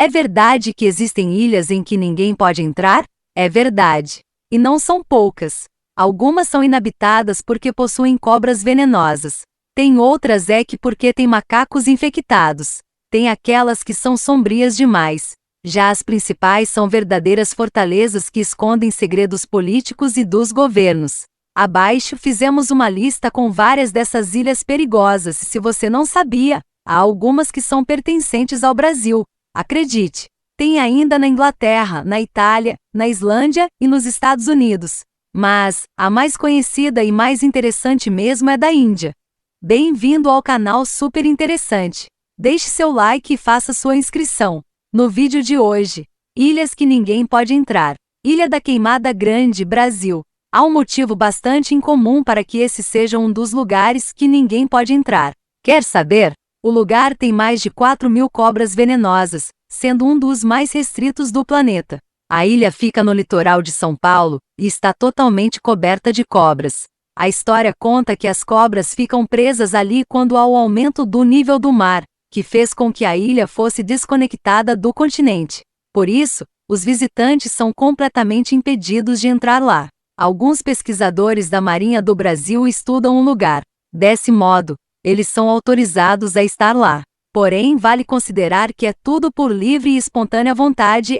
É verdade que existem ilhas em que ninguém pode entrar? É verdade. E não são poucas. Algumas são inabitadas porque possuem cobras venenosas. Tem outras porque tem macacos infectados. Tem aquelas que são sombrias demais. Já as principais são verdadeiras fortalezas que escondem segredos políticos e dos governos. Abaixo fizemos uma lista com várias dessas ilhas perigosas e se você não sabia, há algumas que são pertencentes ao Brasil. Acredite, tem ainda na Inglaterra, na Itália, na Islândia e nos Estados Unidos. Mas a mais conhecida e mais interessante mesmo é da Índia. Bem-vindo ao canal Super Interessante. Deixe seu like e faça sua inscrição. No vídeo de hoje, ilhas que ninguém pode entrar. Ilha da Queimada Grande, Brasil. Há um motivo bastante incomum para que esse seja um dos lugares que ninguém pode entrar. Quer saber? O lugar tem mais de 4.000 cobras venenosas, sendo um dos mais restritos do planeta. A ilha fica no litoral de São Paulo e está totalmente coberta de cobras. A história conta que as cobras ficam presas ali quando há o aumento do nível do mar, que fez com que a ilha fosse desconectada do continente. Por isso, os visitantes são completamente impedidos de entrar lá. Alguns pesquisadores da Marinha do Brasil estudam o lugar. Desse modo, eles são autorizados a estar lá. Porém, vale considerar que é tudo por livre e espontânea vontade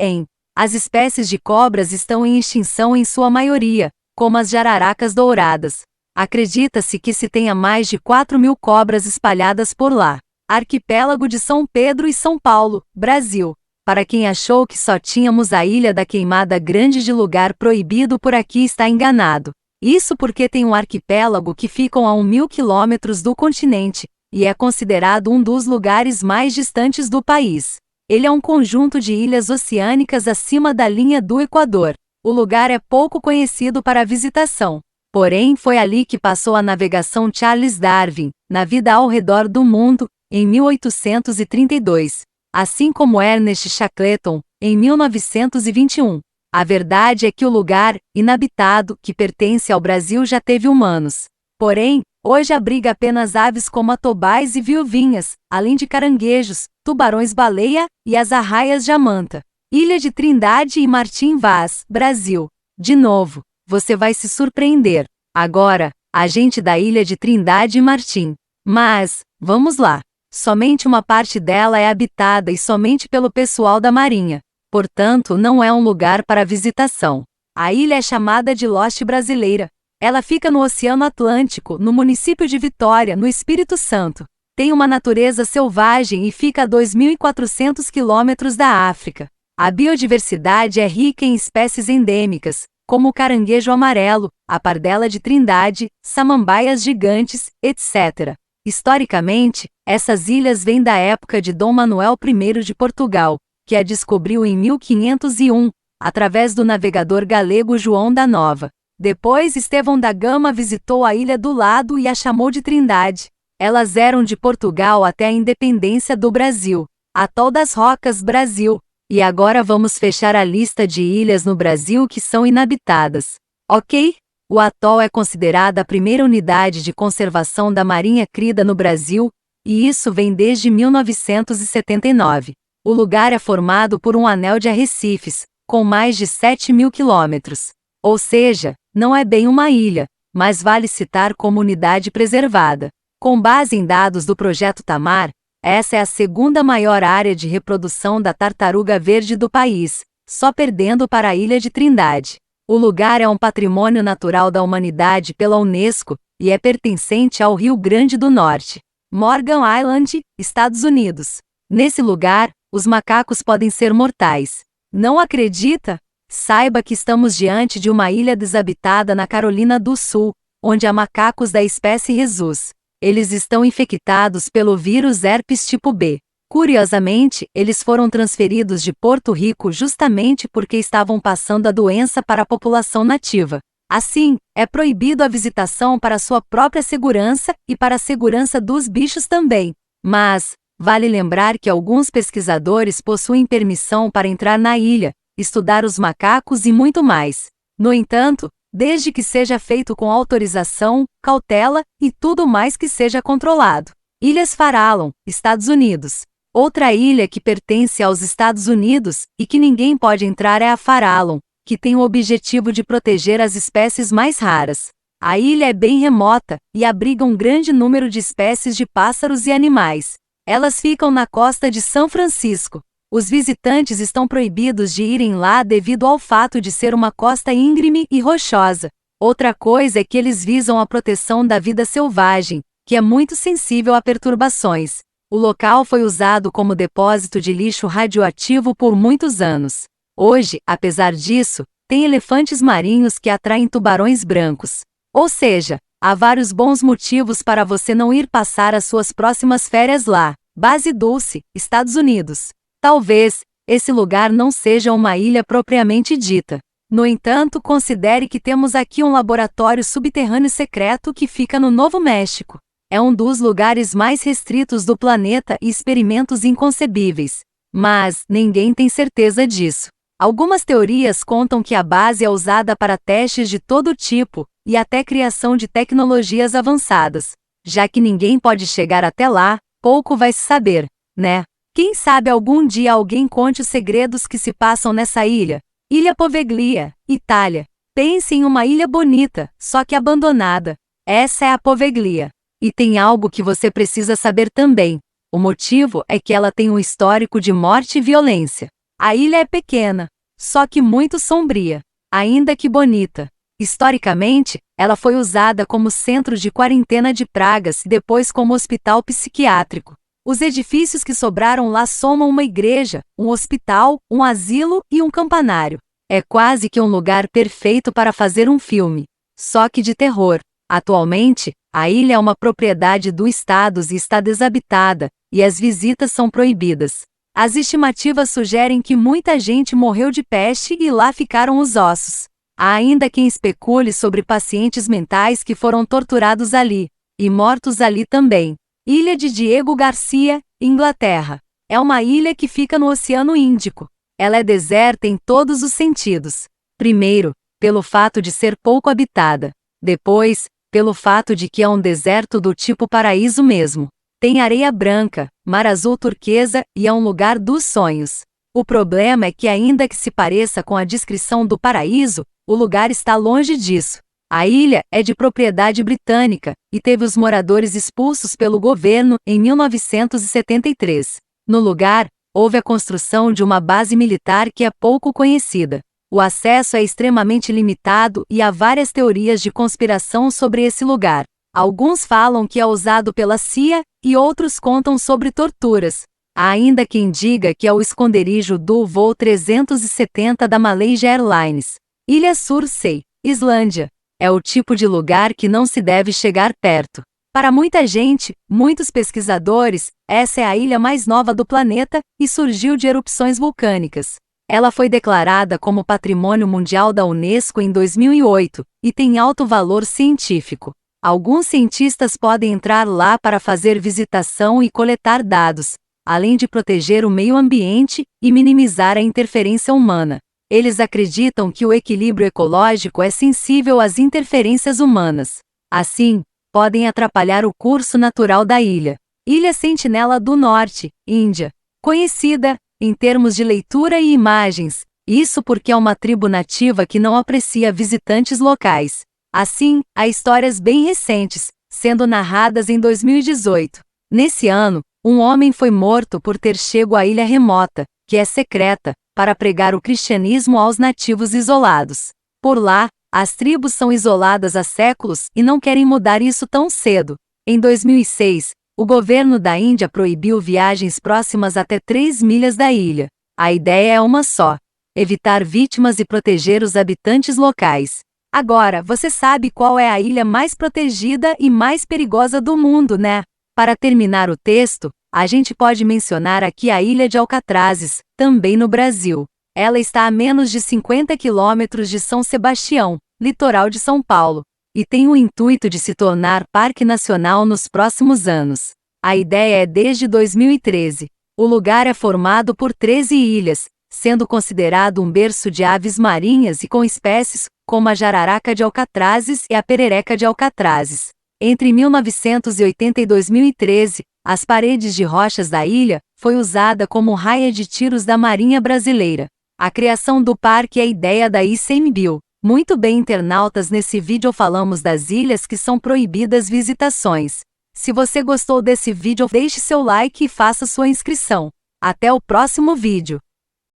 As espécies de cobras estão em extinção em sua maioria, como as jararacas douradas. Acredita-se que se tenha mais de 4.000 cobras espalhadas por lá. Arquipélago de São Pedro e São Paulo, Brasil. Para quem achou que só tínhamos a Ilha da Queimada Grande de lugar proibido por aqui está enganado. Isso porque tem um arquipélago que fica a 1.000 quilômetros do continente, e é considerado um dos lugares mais distantes do país. Ele é um conjunto de ilhas oceânicas acima da linha do Equador. O lugar é pouco conhecido para a visitação. Porém, foi ali que passou a navegação Charles Darwin, na vida ao redor do mundo, em 1832. Assim como Ernest Shackleton, em 1921. A verdade é que o lugar, inabitado, que pertence ao Brasil já teve humanos. Porém, hoje abriga apenas aves como atobais e viuvinhas, além de caranguejos, tubarões-baleia e as arraias jamanta. Ilha de Trindade e Martim Vaz, Brasil. De novo, você vai se surpreender. Agora, a gente da Ilha de Trindade e Martim. Mas, vamos lá. Somente uma parte dela é habitada e somente pelo pessoal da Marinha. Portanto, não é um lugar para visitação. A ilha é chamada de Lost Brasileira. Ela fica no Oceano Atlântico, no município de Vitória, no Espírito Santo. Tem uma natureza selvagem e fica a 2.400 quilômetros da África. A biodiversidade é rica em espécies endêmicas, como o caranguejo amarelo, a pardela de Trindade, samambaias gigantes, etc. Historicamente, essas ilhas vêm da época de Dom Manuel I de Portugal, que a descobriu em 1501, através do navegador galego João da Nova. Depois Estevão da Gama visitou a ilha do lado e a chamou de Trindade. Elas eram de Portugal até a independência do Brasil. Atol das Rocas, Brasil. E agora vamos fechar a lista de ilhas no Brasil que são inabitadas. Ok? O atol é considerada a primeira unidade de conservação da marinha crida no Brasil, e isso vem desde 1979. O lugar é formado por um anel de arrecifes, com mais de 7.000 quilômetros. Ou seja, não é bem uma ilha, mas vale citar como unidade preservada. Com base em dados do Projeto Tamar, essa é a segunda maior área de reprodução da tartaruga verde do país, só perdendo para a Ilha de Trindade. O lugar é um patrimônio natural da humanidade pela Unesco e é pertencente ao Rio Grande do Norte. Morgan Island, Estados Unidos. Nesse lugar, os macacos podem ser mortais. Não acredita? Saiba que estamos diante de uma ilha desabitada na Carolina do Sul, onde há macacos da espécie Rhesus. Eles estão infectados pelo vírus herpes tipo B. Curiosamente, eles foram transferidos de Porto Rico justamente porque estavam passando a doença para a população nativa. Assim, é proibido a visitação para sua própria segurança e para a segurança dos bichos também. Mas, vale lembrar que alguns pesquisadores possuem permissão para entrar na ilha, estudar os macacos e muito mais. No entanto, desde que seja feito com autorização, cautela e tudo mais que seja controlado. Ilhas Farallon, Estados Unidos. Outra ilha que pertence aos Estados Unidos e que ninguém pode entrar é a Farallon, que tem o objetivo de proteger as espécies mais raras. A ilha é bem remota e abriga um grande número de espécies de pássaros e animais. Elas ficam na costa de São Francisco. Os visitantes estão proibidos de irem lá devido ao fato de ser uma costa íngreme e rochosa. Outra coisa é que eles visam a proteção da vida selvagem, que é muito sensível a perturbações. O local foi usado como depósito de lixo radioativo por muitos anos. Hoje, apesar disso, tem elefantes marinhos que atraem tubarões brancos. Ou seja, há vários bons motivos para você não ir passar as suas próximas férias lá. Base Dulce, Estados Unidos. Talvez esse lugar não seja uma ilha propriamente dita. No entanto, considere que temos aqui um laboratório subterrâneo secreto que fica no Novo México. É um dos lugares mais restritos do planeta e experimentos inconcebíveis. Mas ninguém tem certeza disso. Algumas teorias contam que a base é usada para testes de todo tipo e até criação de tecnologias avançadas. Já que ninguém pode chegar até lá, pouco vai se saber, né? Quem sabe algum dia alguém conte os segredos que se passam nessa ilha. Ilha Poveglia, Itália. Pense em uma ilha bonita, só que abandonada. Essa é a Poveglia. E tem algo que você precisa saber também. O motivo é que ela tem um histórico de morte e violência. A ilha é pequena, só que muito sombria, ainda que bonita. Historicamente, ela foi usada como centro de quarentena de pragas e depois como hospital psiquiátrico. Os edifícios que sobraram lá somam uma igreja, um hospital, um asilo e um campanário. É quase que um lugar perfeito para fazer um filme, só que de terror. Atualmente, a ilha é uma propriedade do Estado e está desabitada, e as visitas são proibidas. As estimativas sugerem que muita gente morreu de peste e lá ficaram os ossos. Há ainda quem especule sobre pacientes mentais que foram torturados ali, e mortos ali também. Ilha de Diego Garcia, Inglaterra. É uma ilha que fica no Oceano Índico. Ela é deserta em todos os sentidos. Primeiro, pelo fato de ser pouco habitada. Depois, pelo fato de que é um deserto do tipo paraíso mesmo. Tem areia branca, mar azul turquesa e é um lugar dos sonhos. O problema é que, ainda que se pareça com a descrição do paraíso, o lugar está longe disso. A ilha é de propriedade britânica e teve os moradores expulsos pelo governo em 1973. No lugar, houve a construção de uma base militar que é pouco conhecida. O acesso é extremamente limitado e há várias teorias de conspiração sobre esse lugar. Alguns falam que é usado pela CIA e outros contam sobre torturas. Há ainda quem diga que é o esconderijo do voo 370 da Malaysia Airlines. Ilha Surtsey, Islândia. É o tipo de lugar que não se deve chegar perto. Para muita gente, muitos pesquisadores, essa é a ilha mais nova do planeta e surgiu de erupções vulcânicas. Ela foi declarada como Patrimônio Mundial da Unesco em 2008 e tem alto valor científico. Alguns cientistas podem entrar lá para fazer visitação e coletar dados, além de proteger o meio ambiente e minimizar a interferência humana. Eles acreditam que o equilíbrio ecológico é sensível às interferências humanas. Assim, podem atrapalhar o curso natural da ilha. Ilha Sentinela do Norte, Índia. Conhecida, em termos de leitura e imagens, isso porque é uma tribo nativa que não aprecia visitantes locais. Assim, há histórias bem recentes, sendo narradas em 2018. Nesse ano, um homem foi morto por ter chego à ilha remota, que é secreta, para pregar o cristianismo aos nativos isolados. Por lá, as tribos são isoladas há séculos e não querem mudar isso tão cedo. Em 2006, o governo da Índia proibiu viagens próximas até 3 milhas da ilha. A ideia é uma só: evitar vítimas e proteger os habitantes locais. Agora, você sabe qual é a ilha mais protegida e mais perigosa do mundo, né? Para terminar o texto, a gente pode mencionar aqui a Ilha de Alcatrazes, também no Brasil. Ela está a menos de 50 quilômetros de São Sebastião, litoral de São Paulo, e tem o intuito de se tornar parque nacional nos próximos anos. A ideia é desde 2013. O lugar é formado por 13 ilhas, sendo considerado um berço de aves marinhas e com espécies como a jararaca de Alcatrazes e a perereca de Alcatrazes. Entre 1980 e 2013, as paredes de rochas da ilha foi usada como raia de tiros da Marinha Brasileira. A criação do parque é a ideia da ICMBio. Muito bem, internautas, nesse vídeo falamos das ilhas que são proibidas visitações. Se você gostou desse vídeo, deixe seu like e faça sua inscrição. Até o próximo vídeo.